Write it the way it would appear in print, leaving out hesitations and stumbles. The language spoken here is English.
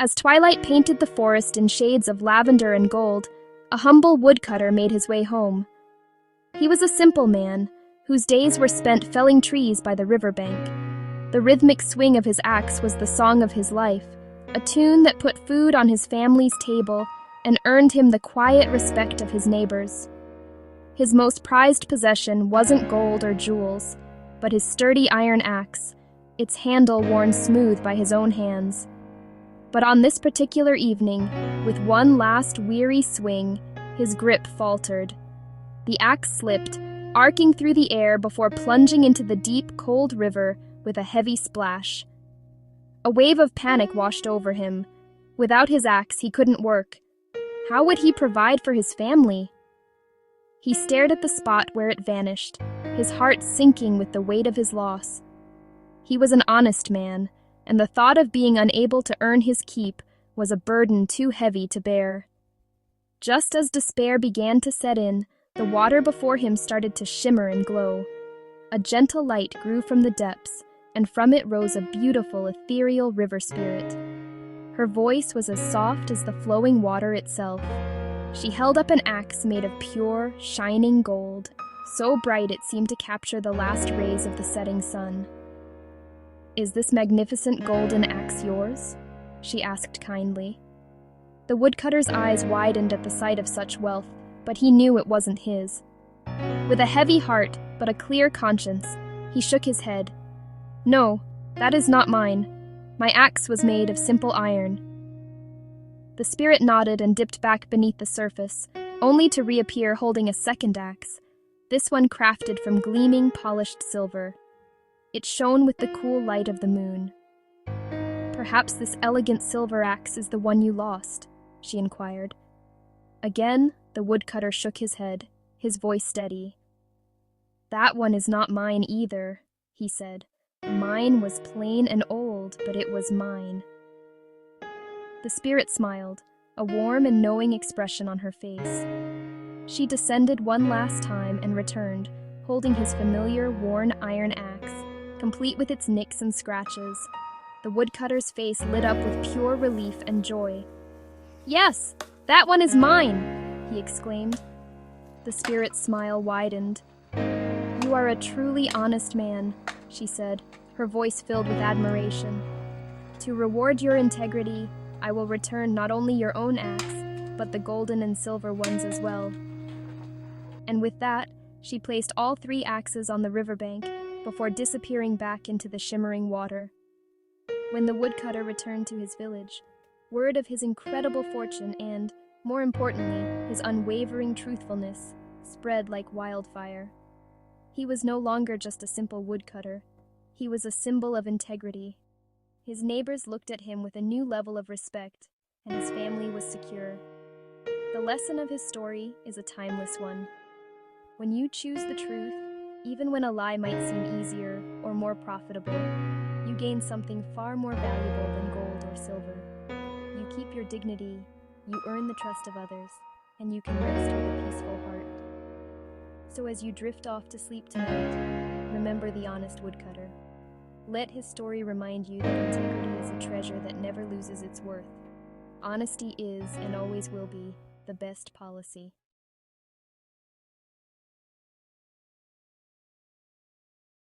As twilight painted the forest in shades of lavender and gold, a humble woodcutter made his way home. He was a simple man, whose days were spent felling trees by the riverbank. The rhythmic swing of his axe was the song of his life, a tune that put food on his family's table and earned him the quiet respect of his neighbors. His most prized possession wasn't gold or jewels, but his sturdy iron axe, its handle worn smooth by his own hands. But on this particular evening, with one last weary swing, his grip faltered. The axe slipped, arcing through the air before plunging into the deep, cold river with a heavy splash. A wave of panic washed over him. Without his axe, he couldn't work. How would he provide for his family? He stared at the spot where it vanished, his heart sinking with the weight of his loss. He was an honest man, and the thought of being unable to earn his keep was a burden too heavy to bear. Just as despair began to set in, the water before him started to shimmer and glow. A gentle light grew from the depths, and from it rose a beautiful, ethereal river spirit. Her voice was as soft as the flowing water itself. She held up an axe made of pure, shining gold, so bright it seemed to capture the last rays of the setting sun. "Is this magnificent golden axe yours?" she asked kindly. The woodcutter's eyes widened at the sight of such wealth, but he knew it wasn't his. With a heavy heart, but a clear conscience, he shook his head. "No, that is not mine. My axe was made of simple iron." The spirit nodded and dipped back beneath the surface, only to reappear holding a second axe, this one crafted from gleaming, polished silver. It shone with the cool light of the moon. "Perhaps this elegant silver axe is the one you lost," she inquired. Again, the woodcutter shook his head, his voice steady. "That one is not mine either," he said. "Mine was plain and old, but it was mine." The spirit smiled, a warm and knowing expression on her face. She descended one last time and returned, holding his familiar, worn iron axe, complete with its nicks and scratches. The woodcutter's face lit up with pure relief and joy. "Yes, that one is mine!" he exclaimed. The spirit's smile widened. "You are a truly honest man," she said, her voice filled with admiration. "To reward your integrity, I will return not only your own axe, but the golden and silver ones as well." And with that, she placed all 3 axes on the riverbank before disappearing back into the shimmering water. When the woodcutter returned to his village, word of his incredible fortune and, more importantly, his unwavering truthfulness spread like wildfire. He was no longer just a simple woodcutter. He was a symbol of integrity. His neighbors looked at him with a new level of respect, and his family was secure. The lesson of his story is a timeless one. When you choose the truth, even when a lie might seem easier or more profitable, you gain something far more valuable than gold or silver. You keep your dignity, you earn the trust of others, and you can rest with a peaceful heart. So as you drift off to sleep tonight, remember the honest woodcutter. Let his story remind you that integrity is a treasure that never loses its worth. Honesty is, and always will be, the best policy.